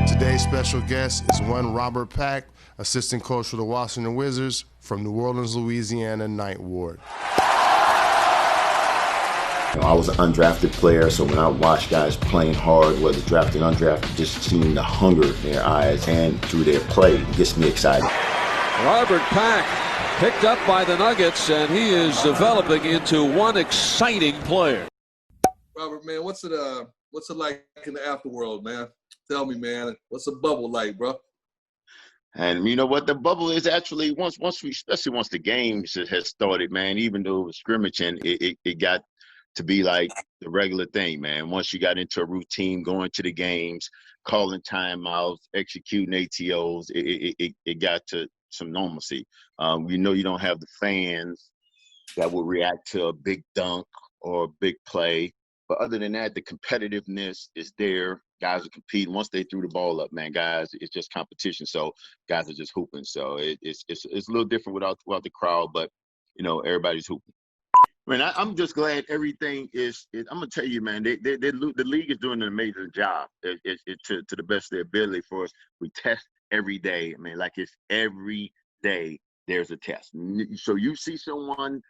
Today's special guest is one Robert Pack, assistant coach for the Washington Wizards from New Orleans, Louisiana, Ninth Ward. I was an undrafted player, so when I watch guys playing hard, whether drafted or undrafted, just seeing the hunger in their eyes and through their play, it gets me excited. Robert Pack picked up by the Nuggets, and he is developing into one exciting player. Robert, man, what's it like in the afterworld, man? Tell me, man, what's a bubble like, bro? And you know what? The bubble is actually especially once the game has started, man. Even though it was scrimmaging, it got to be like the regular thing, man. Once you got into a routine, going to the games, calling timeouts, executing ATOs, it got to some normalcy. You know, you don't have the fans that will react to a big dunk or a big play. But other than that, the competitiveness is there. Guys are competing. Once they threw the ball up, man, guys, it's just competition. So guys are just hooping. So it's a little different without the crowd, but, you know, everybody's hooping. I mean, I'm just glad everything is I'm going to tell you, man, the league is doing an amazing job to the best of their ability for us. We test every day. I mean, like it's every day there's a test. So you see someone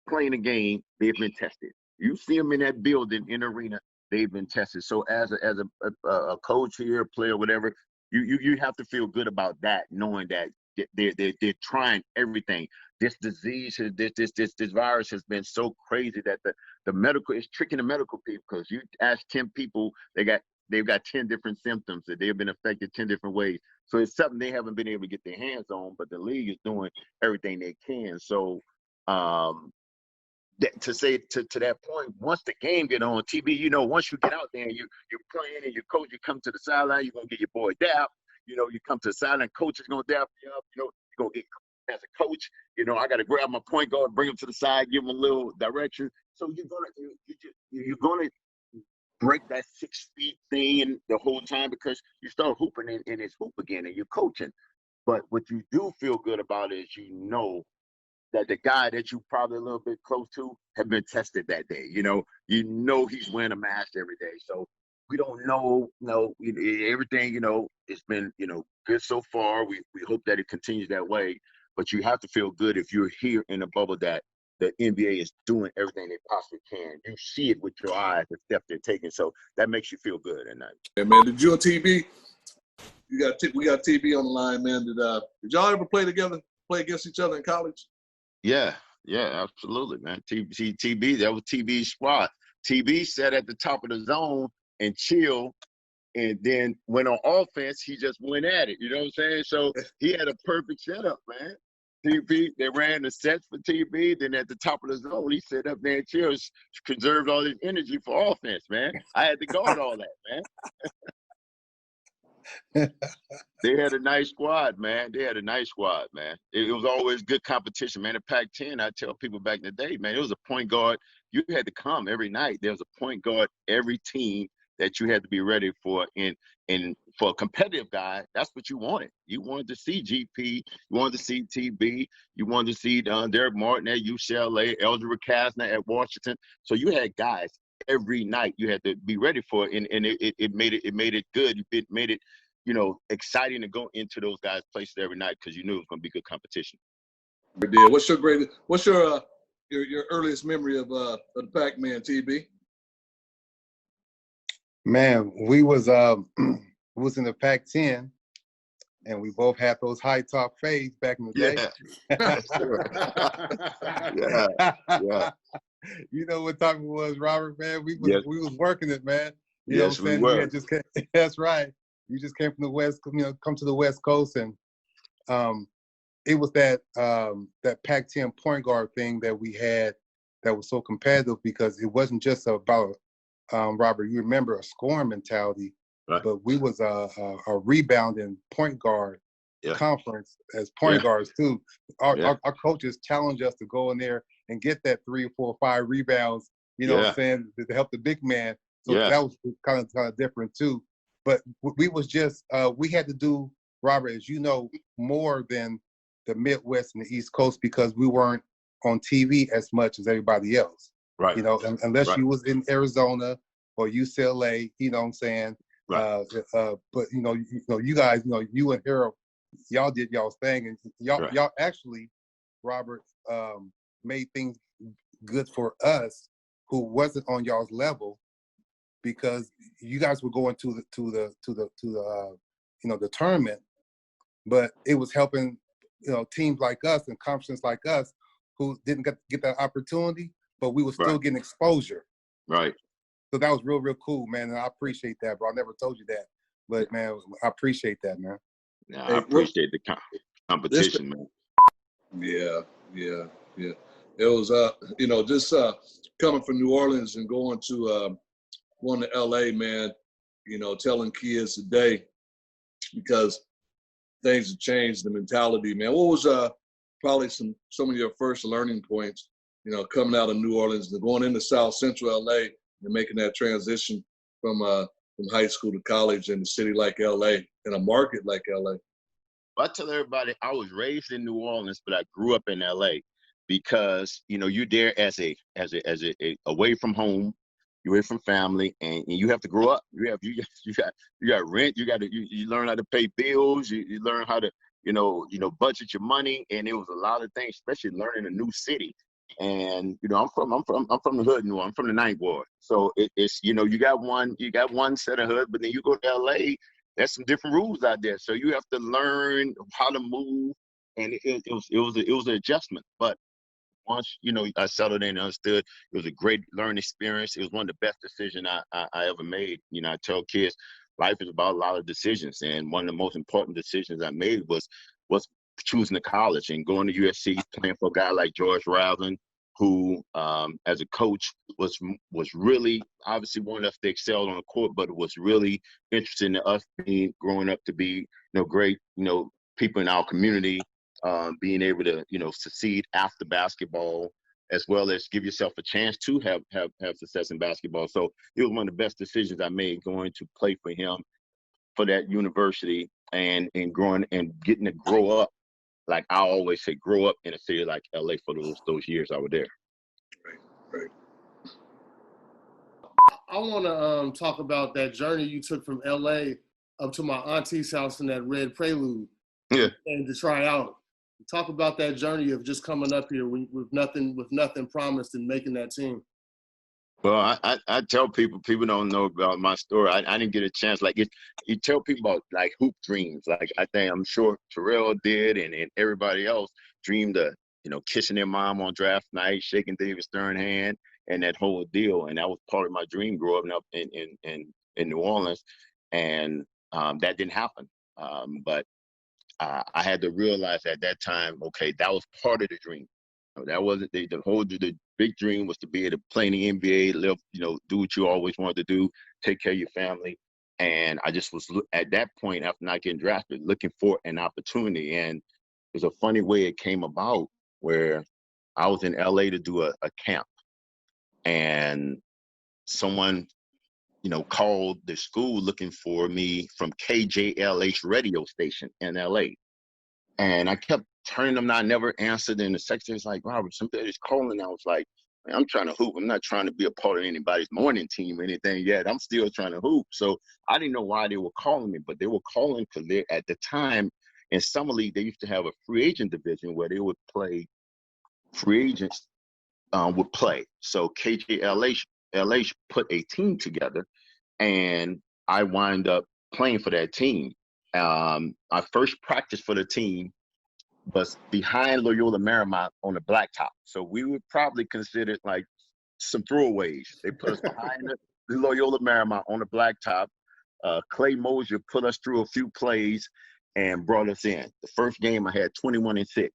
playing a game, they've been tested. You see them in that building, in the arena, they've been tested. So as a coach here, player, whatever, you have to feel good about that, knowing that they're trying everything. This disease, this virus has been so crazy that the medical is tricking the medical people, because you ask 10 people, they've got 10 different symptoms that they've been affected 10 different ways. So it's something they haven't been able to get their hands on, but the league is doing everything they can. So to say to that point, once the game get on TV, you know, once you get out there and you're playing and your coach, you come to the sideline, you're gonna get your boy dap. You know, you come to the sideline, coach is gonna dap you up. You know, you're gonna get as a coach. You know, I got to grab my point guard, bring him to the side, give him a little direction. So you're gonna break that 6 feet thing and the whole time, because you start hooping and it's hoop again and you're coaching. But what you do feel good about is, you know, that the guy that you probably a little bit close to have been tested that day. You know he's wearing a mask every day. So we don't know, everything, you know, it's been, you know, good so far. We hope that it continues that way. But you have to feel good if you're here in a bubble that the NBA is doing everything they possibly can. You see it with your eyes, the step they're taking. So that makes you feel good at night. Hey, man, did you and TB, we got TB on the line, man. Did y'all ever play together, play against each other in college? Yeah, absolutely, man. TB, that was TB's spot. TB sat at the top of the zone and chill, and then went on offense. He just went at it. You know what I'm saying? So he had a perfect setup, man. TB, they ran the sets for TB. Then at the top of the zone, he sat up there and chilled, conserved all his energy for offense, man. I had to guard all that, man. They had a nice squad, man. It was always good competition, man. The Pac-10, I tell people back in the day, man, it was a point guard. You had to come every night. There was a point guard every team that you had to be ready for. And for a competitive guy, that's what you wanted. You wanted to see GP. You wanted to see TB. You wanted to see Derek Martin at UCLA, Eldrick Kasner at Washington. So you had guys every night you had to be ready for it. And it made it good. It made it, you know, exciting to go into those guys' places every night, because you knew it was going to be good competition. What's your earliest memory of the Pac-Man, TB? Man, we was in the Pac-10, and we both had those high top fades back in the day. Yeah. You know what time it was, Robert, man? We was working it, man. You know what I'm saying? We were. That's right. You just came from the West, come to the West Coast, and it was that Pac-10 point guard thing that we had that was so competitive, because it wasn't just about Robert, you remember, a scoring mentality, right? But we was a rebounding point guard conference as point guards too. Our coaches challenged us to go in there and get that 3 or 4 or 5 rebounds, you know what I'm saying, to help the big man. So that was kind of different too. But we was just we had to do, Robert, as you know, more than the Midwest and the East Coast, because we weren't on TV as much as everybody else. Right. You know, unless you was in Arizona or UCLA, you know what I'm saying? Right. But you guys, you and Harold, y'all did y'all's thing, and y'all actually, Robert, made things good for us who wasn't on y'all's level, because you guys were going to the tournament, but it was helping teams like us and conferences like us who didn't get that opportunity, but we were still getting exposure. Right. So that was real cool, man, and I appreciate that, bro. I never told you that, but man, I appreciate that, man. Yeah, I appreciate the competition, man. Yeah. It was just coming from New Orleans and going to LA, man, telling kids today, because things have changed, the mentality, man. What was probably some of your first learning points, coming out of New Orleans and going into South Central LA and making that transition from high school to college in a city like LA, in a market like LA? I tell everybody I was raised in New Orleans, but I grew up in LA, because you're there as a away from home, you're away from family, and you have to grow up. You got rent. You learn how to pay bills. You learn how to budget your money, and it was a lot of things, especially learning a new city. And I'm from the hood, I'm from the Ninth Ward, so it's you got one set of hood, but then you go to LA. There's some different rules out there, so you have to learn how to move, and it was an adjustment. But once I settled in and understood, it was a great learning experience. It was one of the best decisions I ever made. I tell kids, life is about a lot of decisions, and one of the most important decisions I made was choosing a college and going to USC, playing for a guy like George Raveling, who, as a coach, was really obviously wanted us to excel on the court, but it was really interested in us growing up to be great people in our community, being able to succeed after basketball, as well as give yourself a chance to have success in basketball. So it was one of the best decisions I made, going to play for him, for that university, and growing and getting to grow up. Like I always say, grow up in a city like LA for those years I was there. Right. I want to talk about that journey you took from LA up to my auntie's house in that Red Prelude. Yeah. And to try out. Talk about that journey of just coming up here with nothing promised and making that team. Well, I tell people don't know about my story. I didn't get a chance. Like you tell people about like hoop dreams. Like I'm sure Terrell did, and everybody else dreamed of kissing their mom on draft night, shaking David Stern hand, and that whole deal. And that was part of my dream growing up in New Orleans, and that didn't happen. But I had to realize at that time, okay, that was part of the dream. That wasn't the big dream was to be able to play in the NBA, live, do what you always wanted to do, take care of your family. And I just was at that point, after not getting drafted, looking for an opportunity. And it was a funny way it came about, where I was in LA to do a camp, and someone called the school looking for me from KJLH radio station in LA. And I kept turning them down, I never answered. And the secretary's like, Robert, somebody's calling. I was like, man, I'm trying to hoop. I'm not trying to be a part of anybody's morning team or anything yet. I'm still trying to hoop. So I didn't know why they were calling me, but they were calling because at the time in Summer League, they used to have a free agent division where they would play, free agents would play. So KJLH put a team together, and I wind up playing for that team. My first practice for the team was behind Loyola Marymount on the blacktop. So we were probably considered like some throwaways. They put us behind the Loyola Marymount on the blacktop. Clay Mosier put us through a few plays and brought us in. The first game I had 21-6.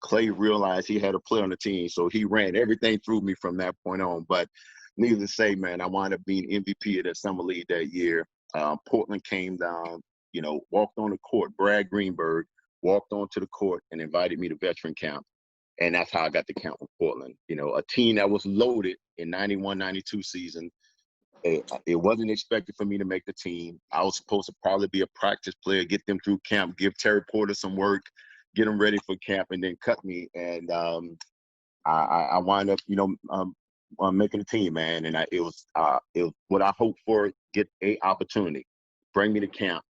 Clay realized he had a player on the team, so he ran everything through me from that point on. But needless to say, man, I wound up being MVP of the Summer League that year. Portland came down, walked on the court. Brad Greenberg walked onto the court and invited me to veteran camp. And that's how I got the camp with Portland. A team that was loaded in 91-92 season. It wasn't expected for me to make the team. I was supposed to probably be a practice player, get them through camp, give Terry Porter some work, get them ready for camp, and then cut me. And I wound up, making the team, man. And it was what I hoped for, get a opportunity. bring me to camp,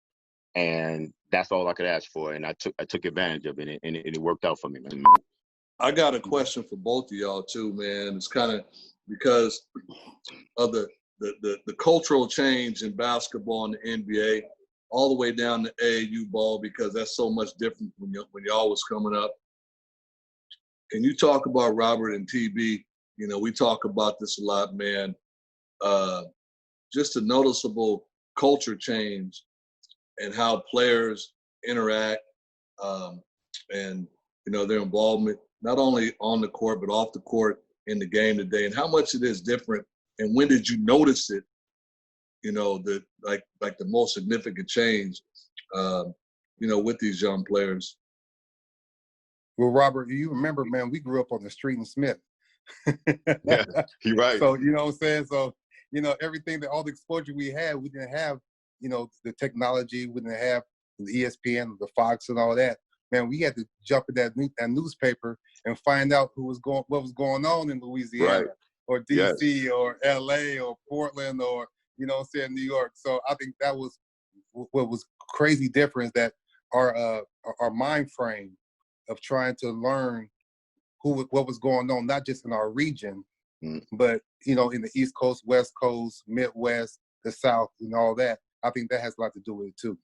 and that's all I could ask for. And I took advantage of it, and it worked out for me, man. I got a question for both of y'all too, man. It's kind of because of the cultural change in basketball and the NBA, all the way down to AAU ball, because that's so much different when y'all was coming up. Can you talk about Robert and TB? You know, we talk about this a lot, man. Just a noticeable culture change and how players interact, and you know, their involvement not only on the court but off the court in the game today, and how much it is different. And when did you notice it? You know, the like the most significant change, you know, with these young players. Well, Robert, you remember, man, we grew up on the street in Smith. Yeah, you're right. So, you know what I'm saying? So, you know, all the exposure we had, we didn't have, you know, the technology, we didn't have the ESPN, the Fox and all that. Man, we had to jump in that newspaper and find out what was going on in Louisiana, Right. or DC, or LA, or Portland, or, you know what I'm saying, New York. So I think that was what was crazy difference, that our mind frame of trying to learn what was going on, not just in our region, but, you know, in the East Coast, West Coast, Midwest, the South, and all that. I think that has a lot to do with it too.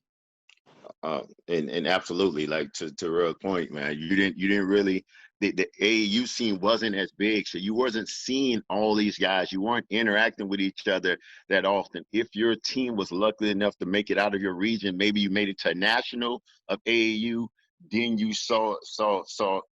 And absolutely, like to Terrell's point, man, you didn't really, the AAU scene wasn't as big, so you wasn't seeing all these guys. You weren't interacting with each other that often. If your team was lucky enough to make it out of your region, maybe you made it to a national of AAU, then you saw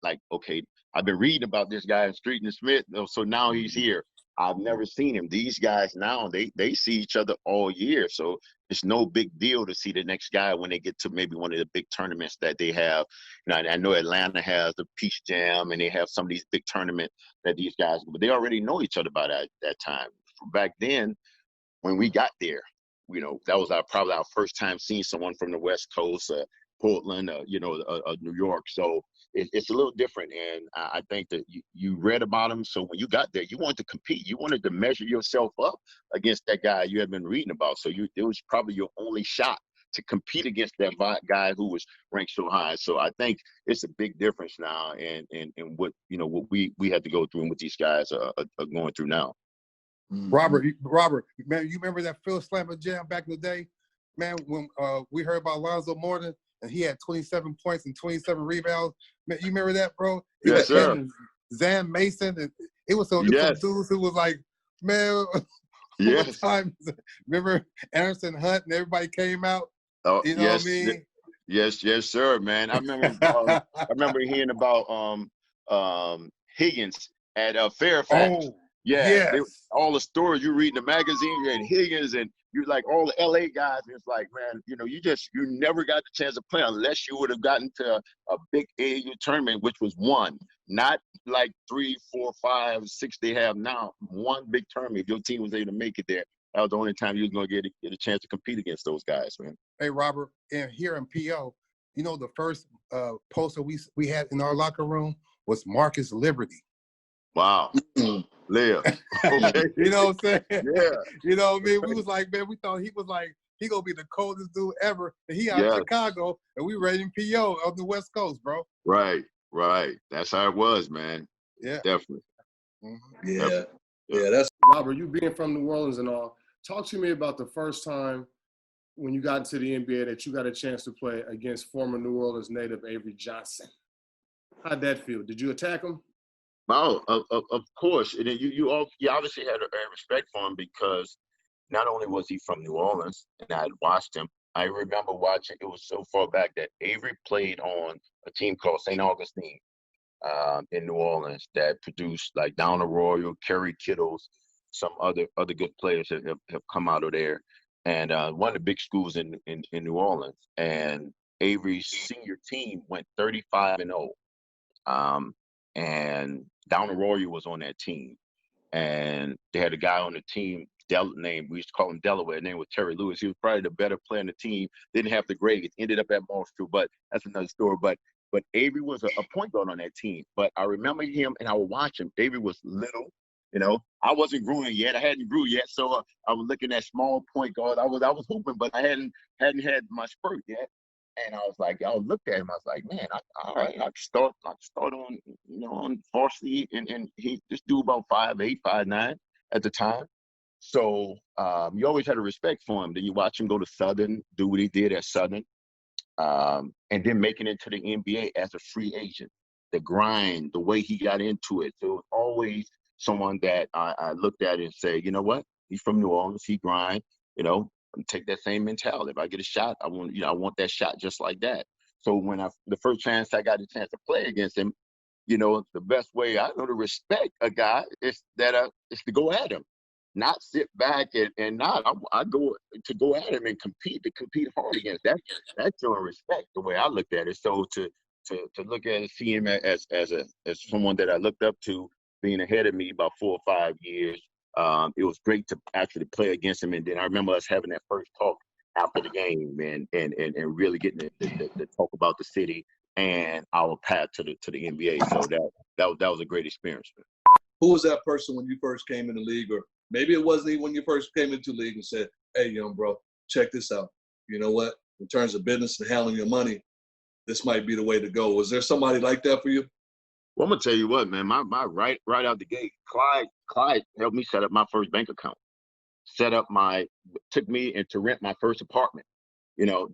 like, okay, I've been reading about this guy in Street and Smith, so now he's here. I've never seen him. These guys now, they see each other all year. So it's no big deal to see the next guy when they get to maybe one of the big tournaments that they have. You know, I know Atlanta has the Peach Jam, and they have some of these big tournaments that these guys, but they already know each other by that time. Back then, when we got there, you know, that was probably our first time seeing someone from the West Coast, Portland, you know, New York. So it's a little different. And I think that you read about him. So when you got there, you wanted to compete. You wanted to measure yourself up against that guy you had been reading about. So it was probably your only shot to compete against that guy who was ranked so high. So I think it's a big difference now, and what, you know, what we had to go through and what these guys are going through now. Robert, man, you remember that Phil Slammer Jam back in the day? Man, when we heard about Lonzo Mourning, and he had 27 points and 27 rebounds. Man, you remember that, bro? Yes, sir. Zan Mason, and it was some dudes who was like, man, what time? Remember Anderson Hunt and everybody came out? Oh, you know what I mean? Yes, sir, man. I remember hearing about Higgins at Fairfax. Oh, yes. All the stories you read in the magazine, you had Higgins, and you like all the LA guys. And it's like, man, you know, you never got the chance to play unless you would have gotten to a big AAU tournament, which was one, not like 3, 4, 5, 6 they have now. One big tournament. If your team was able to make it there, that was the only time you was going to get a chance to compete against those guys, man. Hey, Robert, and here in PO, you know, the first poster we had in our locker room was Marcus Liberty. Wow. Live. Okay. You know what I'm saying? Yeah. You know what I mean? We was like, man, we thought he was like, he gonna be the coldest dude ever. And he out of Chicago, and we ready in PO on the West Coast, bro. Right. That's how it was, man. Yeah. Definitely. Mm-hmm. Yeah. Definitely. Yeah, that's Robert, you being from New Orleans and all, talk to me about the first time when you got into the NBA that you got a chance to play against former New Orleans native Avery Johnson. How'd that feel? Did you attack him? Oh, of course. And then you obviously had a respect for him, because not only was he from New Orleans, and I had watched him, I remember watching, it was so far back that Avery played on a team called St. Augustine in New Orleans that produced like Down Arroyo, Kerry Kittles, some other good players that have come out of there. And one of the big schools in New Orleans. And Avery's senior team went 35-0. And Down Arroyo was on that team. And they had a guy on the team, we used to call him Delaware. His name was Terry Lewis. He was probably the better player on the team. Didn't have the grades. Ended up at Marshall, but that's another story. But Avery was a point guard on that team. But I remember him, and I would watch him. Avery was little, You know, I wasn't growing yet. I hadn't grew yet, so I was looking at small point guard. I was hooping, but I hadn't had my spurt yet. And I was like, I looked at him. I was like, man, all right, I can start on, on varsity, and he this dude about 5'8", 5'9" at the time. So you always had a respect for him. Then you watch him go to Southern, do what he did at Southern, and then making it to the NBA as a free agent. The grind, the way he got into it. So it was always someone that I looked at and said, you know what? He's from New Orleans. He grind. Take that same mentality. If I get a shot, I want that shot just like that. So when the first chance I got a chance to play against him, the best way I know to respect a guy is to go at him, not sit back and not. I go at him and compete hard against that. That's showing respect. The way I looked at it. So to look at and see him as someone that I looked up to, being ahead of me about 4 or 5 years. It was great to actually play against him. And then I remember us having that first talk after the game and really getting to talk about the city and our path to the NBA. So that was a great experience. Who was that person when you first came in the league? Or maybe it wasn't even when you first came into the league and said, hey, young bro, check this out. You know what? In terms of business and handling your money, this might be the way to go. Was there somebody like that for you? Well, I'm gonna tell you what, man. My right out the gate, Clyde helped me set up my first bank account. Took me to rent my first apartment,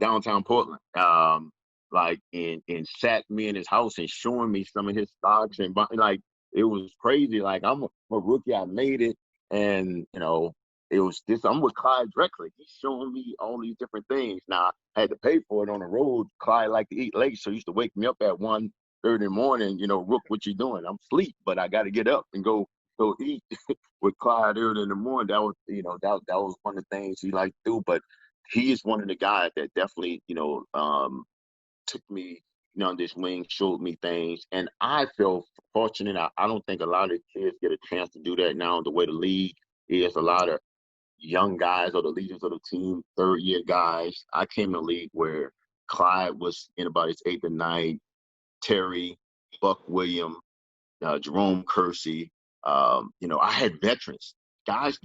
downtown Portland. And sat me in his house and showing me some of his stocks and it was crazy. Like I'm a rookie, I made it, and it was this. I'm with Clyde directly. He's showing me all these different things. Now I had to pay for it on the road. Clyde liked to eat late, so he used to wake me up at 1:30 in the morning, Rook, what you doing? I'm asleep, but I got to get up and go eat with Clyde early in the morning. That was, that was one of the things he liked to do. But he is one of the guys that definitely, took me, on this wing, showed me things. And I feel fortunate. I don't think a lot of kids get a chance to do that now. The way the league is, a lot of young guys or the leaders of the team, third-year guys. I came in the league where Clyde was in about his 8th and 9th. Terry, Buck William, Jerome Kersey. I had veterans. Guys,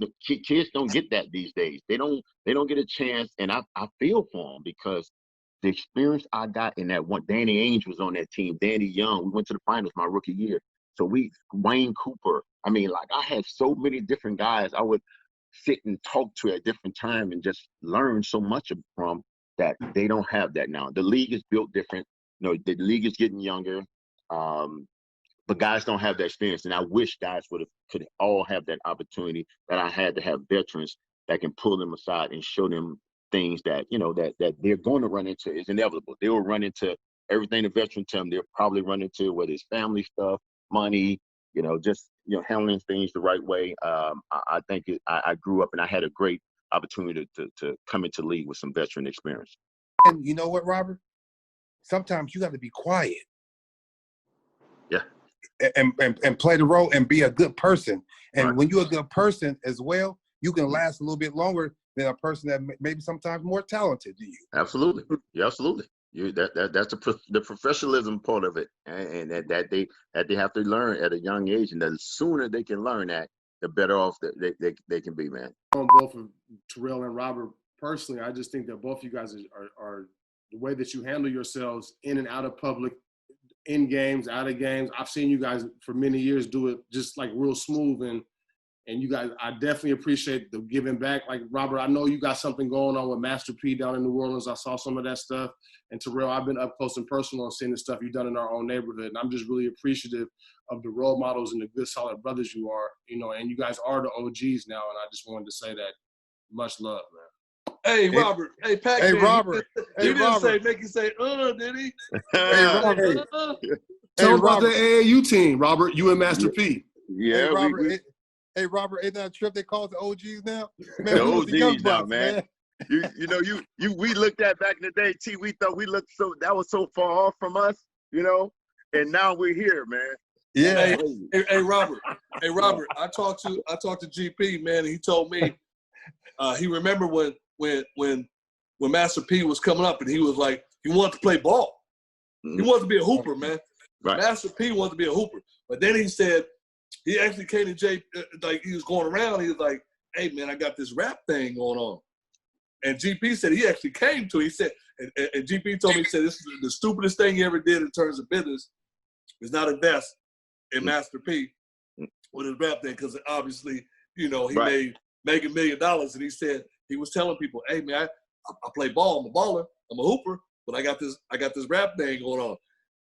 kids don't get that these days. They don't get a chance, and I feel for them because the experience I got in that one. Danny Ainge was on that team. Danny Young. We went to the finals my rookie year. So Wayne Cooper. I mean, I had so many different guys I would sit and talk to at different times and just learn so much from that. They don't have that now. The league is built different. The league is getting younger, but guys don't have that experience. And I wish guys could all have that opportunity that I had to have veterans that can pull them aside and show them things that, that they're going to run into is inevitable. They will run into everything the veteran tell them they'll probably run into, whether it's family stuff, money, handling things the right way. I think I grew up and I had a great opportunity to come into the league with some veteran experience. And you know what, Robert? Sometimes you got to be quiet. Yeah. And play the role and be a good person. And right. When you're a good person as well, you can last a little bit longer than a person that maybe sometimes more talented than you. Absolutely. Yeah, absolutely. That's the professionalism part of it, and that they have to learn at a young age. And the sooner they can learn that, the better off they can be, man. On both of Terrell and Robert personally, I just think that both of you guys are the way that you handle yourselves in and out of public, in games, out of games. I've seen you guys for many years do it just real smooth, and you guys, I definitely appreciate the giving back. Like Robert, I know you got something going on with Master P down in New Orleans. I saw some of that stuff. And Terrell, I've been up close and personal and seeing the stuff you've done in our own neighborhood. And I'm just really appreciative of the role models and the good, solid brothers you are, and you guys are the OGs now. And I just wanted to say that. Much love, man. Hey, Robert. Hey, Pac. Hey, Robert. He didn't make you say, did he? Hey, Robert. Tell him about the AAU team, Robert. You and Master P. Yeah, hey, Robert. Hey, Robert, ain't that a trip they call it the OGs now? Man, the OGs now, man. We looked at back in the day, T. We thought we looked that was so far off from us, and now we're here, man. Yeah. Hey, Robert. Hey, Robert. I talked to GP, man, and he told me he remembered when Master P was coming up, and he was like, he wanted to play ball. He wanted to be a hooper, man. Right. Master P wanted to be a hooper, but then he said, he actually came to Jay, like he was going around. He was like, "Hey man, I got this rap thing going on." And GP said he actually came to. He said, and GP told me, he said, "This is the stupidest thing he ever did in terms of business. Is not invest in Master P with his rap thing, because obviously, you know, he made $1 million, and he said he was telling people, "Hey man, I play ball. I'm a baller. I'm a hooper, but I got this rap thing going on."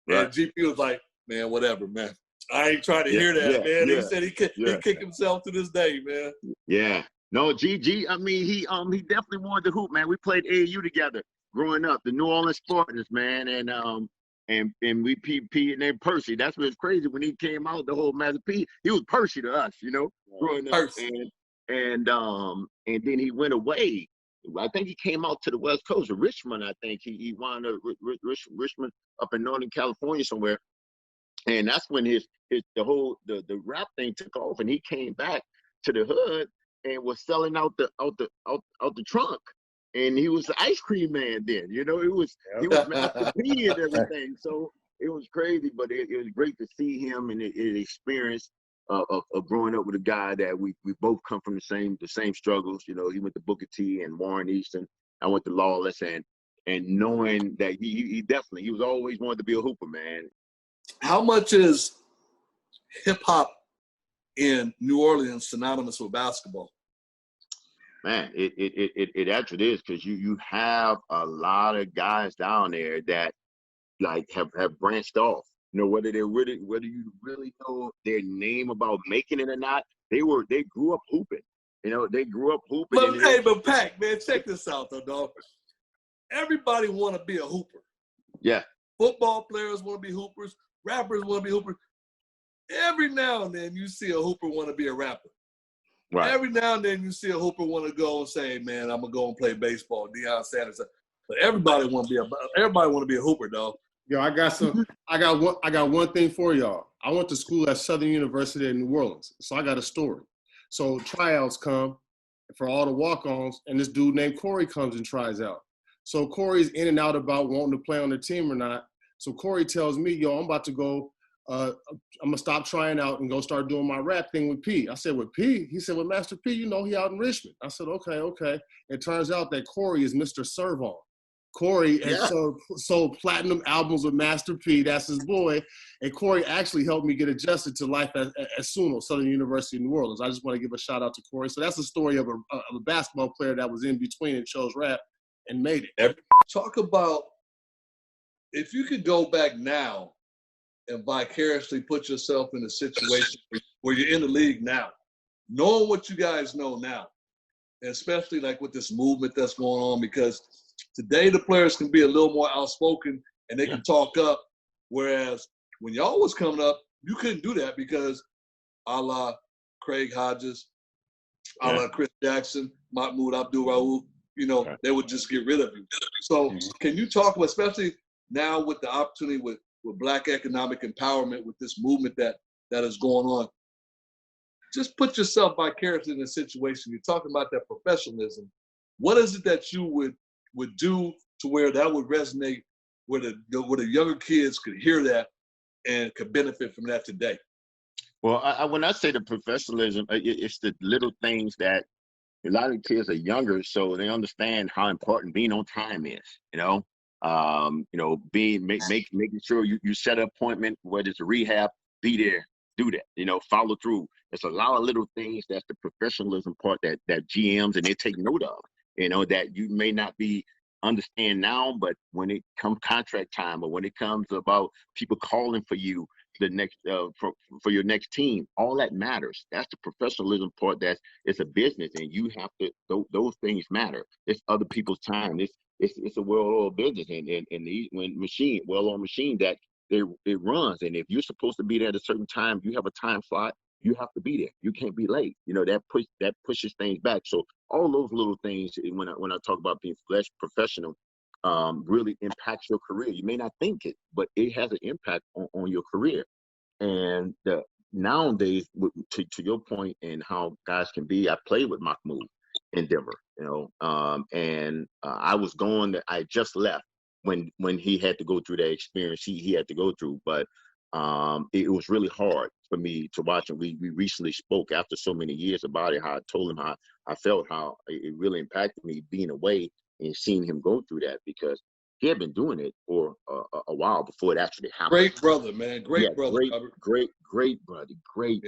Right. And GP was like, "Man, whatever, man. I ain't trying to hear that, man." He said he kicked himself to this day, man. Yeah. No, GG. I mean, he definitely wanted to hoop, man. We played AAU together growing up, the New Orleans Spartans, man, and we P and then Percy. That's what's crazy when he came out. The whole Master P, he was Percy to us, you know, growing up, and then he went away. I think he came out to the West Coast of Richmond. I think he wound up Richmond up in Northern California somewhere, and that's when the rap thing took off, and he came back to the hood and was selling out the trunk, and he was the ice cream man then. You know, he was Master P and everything. So it was crazy, but it was great to see him and his experience of growing up with a guy that we both come from the same struggles. You know, he went to Booker T and Warren Easton. I went to Lawless, and knowing that he was always wanted to be a hooper, man. How much is hip hop in New Orleans synonymous with basketball? Man, it actually is, because you have a lot of guys down there that like have branched off. You know, whether you really know their name about making it or not, they grew up hooping. You know, they grew up hooping. But Pac, man, check this out though, dog. Everybody want to be a hooper. Yeah. Football players want to be hoopers. Rappers want to be hoopers. Every now and then you see a hooper want to be a rapper. Right. Every now and then you see a hooper want to go and say, "Man, I'm gonna go and play baseball." Deion Sanders. But everybody want to be a hooper, dog. Yo, I got one thing for y'all. I went to school at Southern University in New Orleans, so I got a story. So tryouts come for all the walk-ons, and this dude named Corey comes and tries out. So Corey's in and out about wanting to play on the team or not. So Corey tells me, "Yo, I'm about to go. I'm gonna stop trying out and go start doing my rap thing with P." I said, "With P?" He said, "With Master P. You know, he out in Richmond." I said, "Okay." It turns out that Corey is Mr. Servon. Corey has sold platinum albums with Master P. That's his boy. And Corey actually helped me get adjusted to life at SUNO, Southern University of New Orleans. I just want to give a shout out to Corey. So that's the story of a basketball player that was in between and chose rap and made it. Talk about if you could go back now and vicariously put yourself in a situation where you're in the league now, knowing what you guys know now, and especially like with this movement that's going on, because today the players can be a little more outspoken and they can talk up, whereas when y'all was coming up, you couldn't do that because a la Craig Hodges, a la Chris Jackson, Mahmoud Abdul-Rauf, you know, they would just get rid of you. So can you talk about, especially now with the opportunity with Black economic empowerment, with this movement that is going on, just put yourself vicariously in a situation. You're talking about that professionalism. What is it that you would do to where that would resonate, where the younger kids could hear that and could benefit from that today? Well, when I say the professionalism, it's the little things that a lot of kids are younger, so they understand how important being on time is. You know, making sure you set an appointment, whether it's a rehab, be there, do that. You know, follow through. There's a lot of little things that's the professionalism part that GMs and they take note of. You know, that you may not be understand now, but when it comes contract time, or when it comes about people calling for you the next for your next team, all that matters. That's the professionalism part. It's a business, and you have to. Those things matter. It's other people's time. It's a well-oiled business, and these well-oiled machine that it runs. And if you're supposed to be there at a certain time, you have a time slot. You have to be there. You can't be late. You know, that pushes things back. So all those little things, when I talk about being less professional, really impacts your career. You may not think it, but it has an impact on your career. And nowadays, to your point and how guys can be, I played with Mahmoud in Denver, you know, and I just left when he had to go through that experience he had to go through. But it was really hard for me to watch him. We recently spoke after so many years about it, how I told him how I felt, how it really impacted me being away and seeing him go through that, because he had been doing it for a while before it actually happened. Great brother, man. Great brother. Great brother.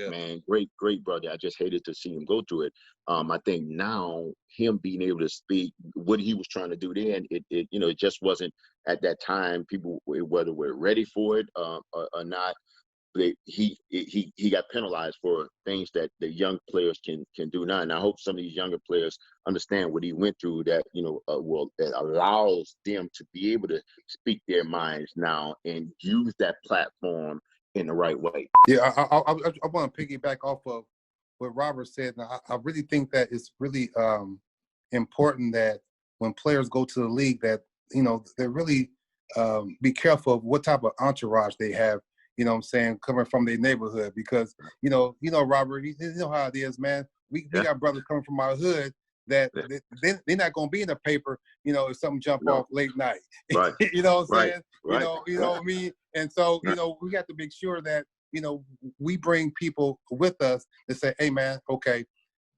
Man. Great brother. I just hated to see him go through it. I think now him being able to speak what he was trying to do then, it just wasn't at that time. People, whether we're ready for it or not, he got penalized for things that the young players can do now. And I hope some of these younger players understand what he went through, that that allows them to be able to speak their minds now and use that platform in the right way. Yeah, I want to piggyback off of what Robert said. And I really think that it's really important that when players go to the league, that they really be careful of what type of entourage they have. You know what I'm saying, coming from their neighborhood, because Robert, you know how it is, man. We got brothers coming from our hood that they're not gonna be in the paper, if something jump off late night. Right. You know what I'm saying? Right. You know what I mean? And so, we have to make sure that, we bring people with us to say, hey man, okay,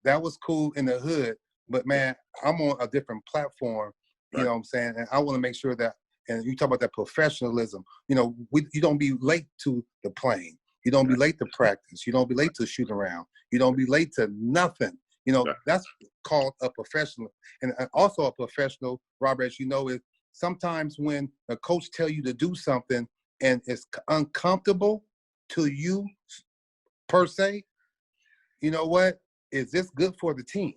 that was cool in the hood, but man, I'm on a different platform, you know what I'm saying? And I want to make sure that, and you talk about that professionalism, you don't be late to the plane. You don't be late to practice. You don't be late to shoot around. You don't be late to nothing. That's called a professional. And also a professional, Robert, as you know, is sometimes when a coach tell you to do something and it's uncomfortable to you per se, you know what? Is this good for the team?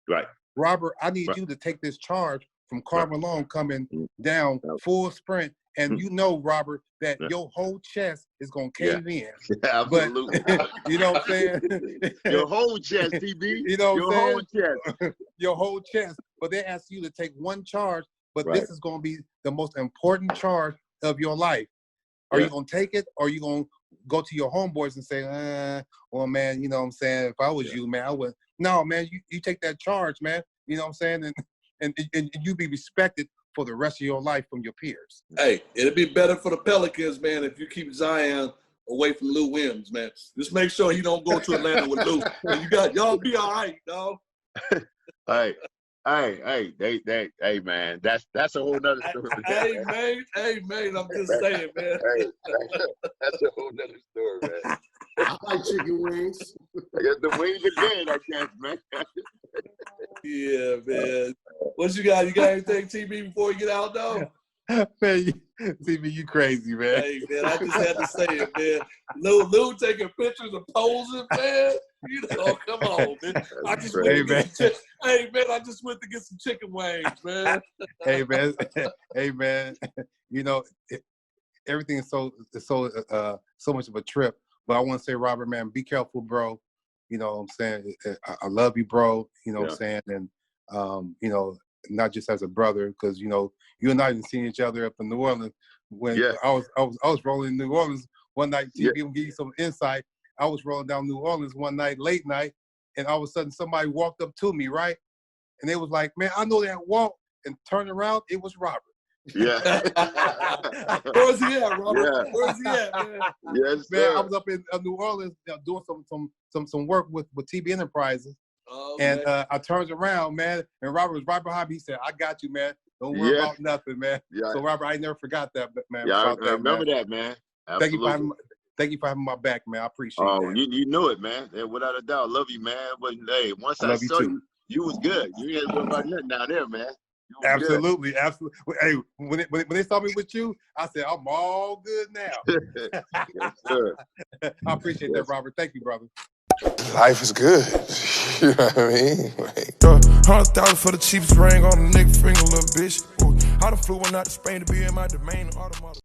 Right. Robert, I need you to take this charge from Carmelo coming down full sprint, and Robert, that your whole chest is gonna cave in. Absolutely. But, you know what I'm saying? Your whole chest, TB. You know what I'm saying? Whole chest. Your whole chest. But they ask you to take one charge, but this is gonna be the most important charge of your life. Are you gonna take it, or are you gonna go to your homeboys and say, well, man, you know what I'm saying? If I was you, man, I would. No, man, you take that charge, man. You know what I'm saying? And you be respected for the rest of your life from your peers. Hey, it'd be better for the Pelicans, man, if you keep Zion away from Lou Williams, man. Just make sure he don't go to Atlanta with Lou. And y'all be all right, dog. Hey, man, that's a whole nother story. Hey, man, I'm just saying, man. That's a whole nother story, man. I like chicken wings. I got the wings again, I guess, man. Yeah, man. What you got? You got anything, TB, before you get out, though? Man, TB, you crazy, man. Hey, man, I just had to say it, man. Lou taking pictures and posing, man. Come on, man. I just went to get some chicken wings, man. Hey, man. Everything is so much of a trip. But I want to say, Robert, man, be careful, bro. You know what I'm saying? I love you, bro. You know what I'm saying? And, not just as a brother, because, you and I didn't see each other up in New Orleans. When I was rolling in New Orleans one night, TV will give you some insight. I was rolling down New Orleans one night, late night, and all of a sudden somebody walked up to me, right? And they was like, man, I know that walk, and turned around, it was Robert. Yeah. Where's he at, Robert? Yeah. Where's he at, man? Yes, man, I was up in New Orleans doing some work with TB Enterprises. And I turned around, man, and Robert was right behind me. He said, I got you, man. Don't worry about nothing, man. Yeah. So, Robert, I never forgot that, man. Yeah, I remember that, man. Absolutely. Thank you for having my back, man. I appreciate it. Oh, you know it, man. Yeah, without a doubt. Love you, man. But, hey, once I saw you, you was good. You ain't worried about nothing down there, man. Absolutely. Hey, when they saw me with you, I said, I'm all good now. Yes, sir. I appreciate that, Robert. Thank you, brother. Life is good. You know what I mean? Like, 100,000 for the cheapest ring on the nigga finger, little bitch. I done flew one out to Spain to be in my domain.